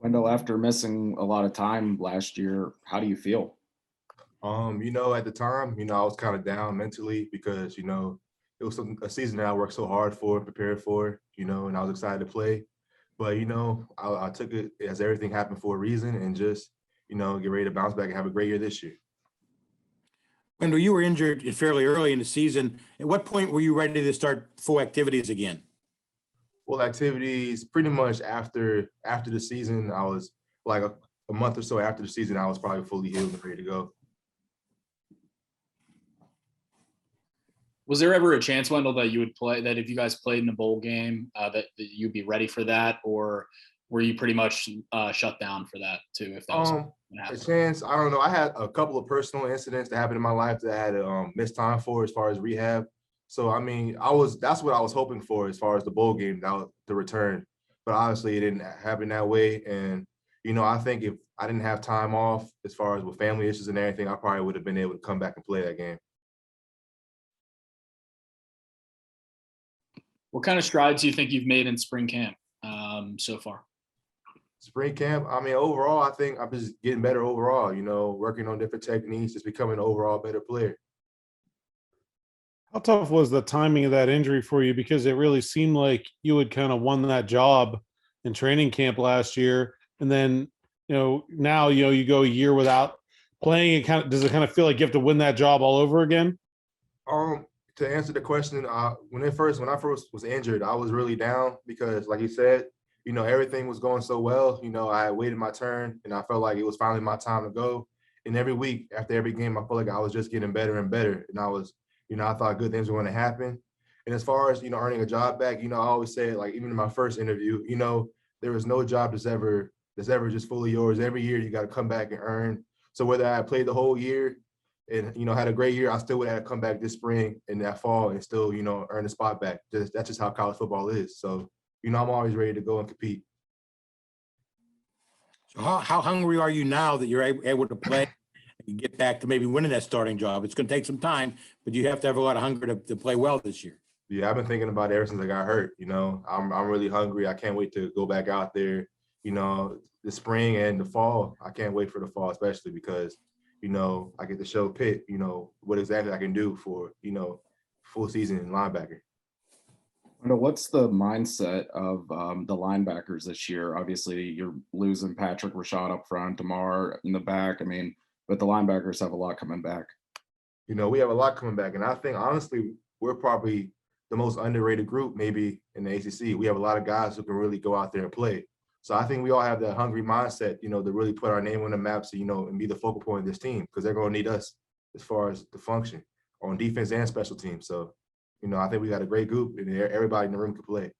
Wendell, after missing a lot of time last year, how do you feel? At the time, I was kind of down mentally because, it was a season that I worked so hard for, prepared for, and I was excited to play. But, I took it as everything happened for a reason and just, get ready to bounce back and have a great year this year. Wendell, you were injured fairly early in the season. At what point were you ready to start full activities again? Well, activities pretty much after the season, I was like a month or so after the season, I was probably fully healed and ready to go. Was there ever a chance, Wendell, that you would play, that if you guys played in the bowl game, that you'd be ready for that, or were you pretty much shut down for that too? If that was A chance, I don't know. I had a couple of personal incidents that happened in my life that I had to miss time for as far as rehab. So I mean, that's what I was hoping for as far as the bowl game, the return. But obviously, it didn't happen that way. And I think if I didn't have time off as far as with family issues and everything, I probably would have been able to come back and play that game. What kind of strides do you think you've made in spring camp so far? Spring camp, I mean, overall, I think I'm just getting better overall, working on different techniques, just becoming an overall better player. How tough was the timing of that injury for you? Because it really seemed like you had kind of won that job in training camp last year. And then, now, you go a year without playing. Does it kind of feel like you have to win that job all over again? To answer the question, when I first was injured, I was really down because, like you said, everything was going so well. I had waited my turn, and I felt like it was finally my time to go. And every week, after every game, I felt like I was just getting better and better. And I thought good things were going to happen. And as far as, earning a job back, I always say, like, even in my first interview, there is no job that's ever just fully yours. Every year, you got to come back and earn. So whether I played the whole year and, had a great year, I still would have to come back this spring and that fall and still, earn a spot back. That's just how college football is. So, I'm always ready to go and compete. So how hungry are you now that you're able to play and get back to maybe winning that starting job? It's going to take some time, but you have to have a lot of hunger to play well this year. Yeah, I've been thinking about it ever since I got hurt. I'm really hungry. I can't wait to go back out there, the spring and the fall. I can't wait for the fall, especially because I get to show Pitt, what exactly I can do for, full season linebacker. What's the mindset of the linebackers this year? Obviously, you're losing Patrick Rashad up front, DeMar in the back. I mean, but the linebackers have a lot coming back. We have a lot coming back. And I think, honestly, we're probably the most underrated group maybe in the ACC. We have a lot of guys who can really go out there and play. So I think we all have that hungry mindset, to really put our name on the map, so, and be the focal point of this team, because they're going to need us as far as the function on defense and special teams. So, I think we got a great group and everybody in the room can play.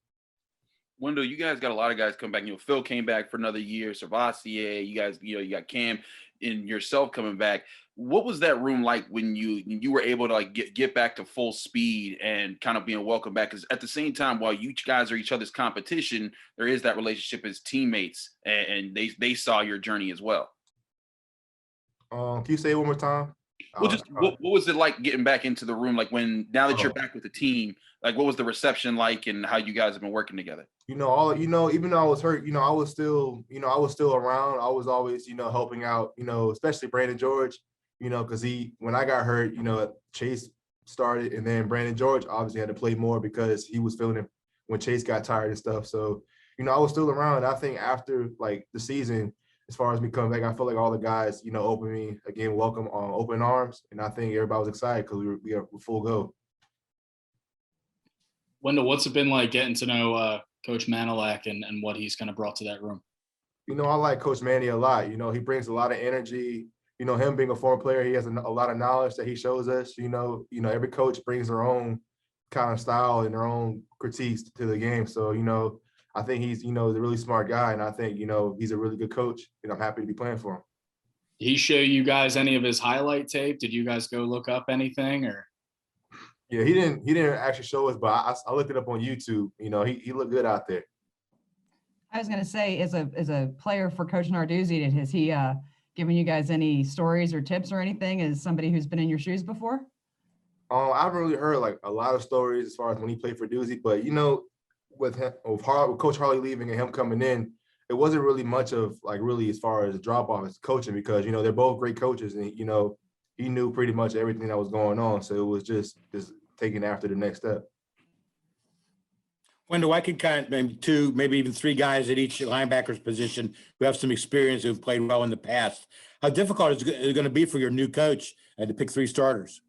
Wendell, you guys got a lot of guys come back. Phil came back for another year. Savasier, you guys, you got Cam and yourself coming back. What was that room like when you were able to get back to full speed and kind of being welcomed back? Because at the same time, while you guys are each other's competition, there is that relationship as teammates, and they saw your journey as well. Can you say it one more time? Well, just what was it like getting back into the room? Like now that you're back with the team, like what was the reception like and how you guys have been working together? Even though I was hurt, I was still around. I was always, helping out, especially Brandon George, because when I got hurt, Chase started, and then Brandon George obviously had to play more because he was feeling it when Chase got tired and stuff. So, I was still around. I think after the season, as far as me coming back, I feel like all the guys, opened me again, welcome open arms. And I think everybody was excited because we were full go. Wendell, what's it been like getting to know Coach Manilak and what he's kind of brought to that room? I like Coach Manny a lot. He brings a lot of energy. Him being a former player, he has a lot of knowledge that he shows us. Every coach brings their own kind of style and their own critiques to the game. So, I think he's, a really smart guy, and I think, he's a really good coach, and I'm happy to be playing for him. Did he show you guys any of his highlight tape? Did you guys go look up anything, or? Yeah, he didn't actually show us, but I looked it up on YouTube. He looked good out there. I was going to say, as a player for Coach Narduzzi, has he given you guys any stories or tips or anything as somebody who's been in your shoes before? I haven't really heard a lot of stories as far as when he played for Doozy, but with Coach Harley leaving and him coming in, it it wasn't really much of like really as far as drop off as coaching because, you know, they're both great coaches and, you know, he knew pretty much everything that was going on. So it was just taking after the next step. Wendell, I could kind of maybe two, maybe even three guys at each linebacker's position who have some experience who've played well in the past. How difficult is it going to be for your new coach to pick three starters?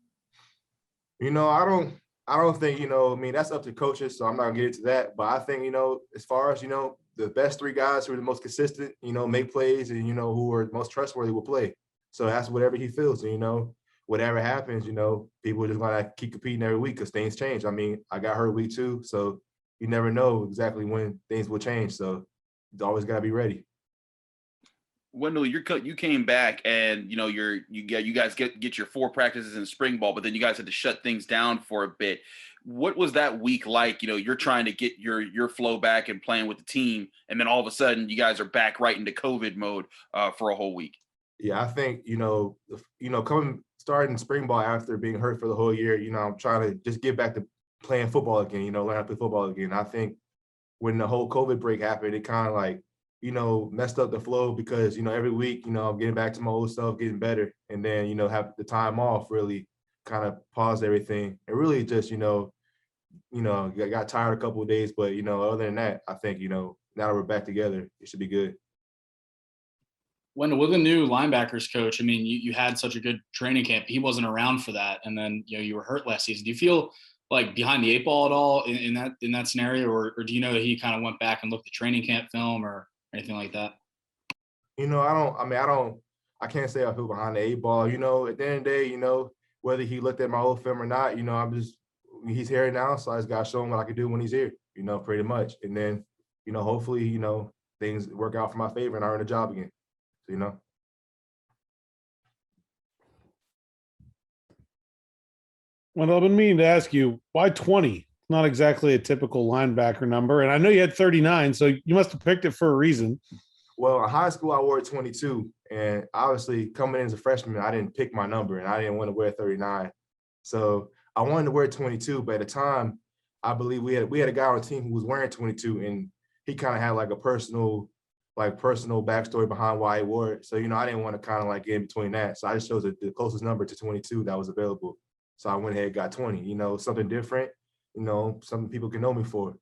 You know, I don't think, you know, I mean, that's up to coaches, so I'm not gonna get into that. But I think, you know, as far as, you know, the best three guys who are the most consistent, you know, make plays and, you know, who are most trustworthy will play. So that's whatever he feels. And, you know, whatever happens, you know, people are just gonna keep competing every week because things change. I mean, I got hurt week 2, so you never know exactly when things will change. So you always gotta be ready. Wendell, you came back and you know you guys get your 4 practices in spring ball, but then you guys had to shut things down for a bit. What was that week like? You know, you're trying to get your flow back and playing with the team, and then all of a sudden you guys are back right into COVID mode for a whole week. Yeah, I think, you know, starting spring ball after being hurt for the whole year, you know, I'm trying to just get back to playing football again, you know, learn how to play football again. I think when the whole COVID break happened, it kind of like, you know, messed up the flow because, you know, every week, you know, I'm getting back to my old self, getting better. And then, you know, have the time off really kind of paused everything. And really just, I got tired a couple of days, but, you know, other than that, I think, you know, now that we're back together, it should be good. Wendell, with a new linebackers coach, I mean, you had such a good training camp. He wasn't around for that, and then you were hurt last season. Do you feel like behind the 8 ball at all in that scenario, or do you know that he kind of went back and looked at training camp film or anything like that? You know, I can't say I feel behind the 8 ball. You know, at the end of the day, you know, whether he looked at my old film or not, you know, he's here now, so I just got to show him what I can do when he's here, you know, pretty much. And then, you know, hopefully, you know, things work out for my favor and I earn a job again, so, you know. Well, I've been meaning to ask you, why 20? Not exactly a typical linebacker number. And I know you had 39, so you must have picked it for a reason. Well, in high school, I wore 22. And obviously, coming in as a freshman, I didn't pick my number and I didn't want to wear 39. So I wanted to wear 22. But at the time, I believe we had a guy on the team who was wearing 22. And he kind of had like a personal backstory behind why he wore it. So, you know, I didn't want to kind of like get in between that. So I just chose the closest number to 22 that was available. So I went ahead and got 20, you know, something different, you know, something people can know me for.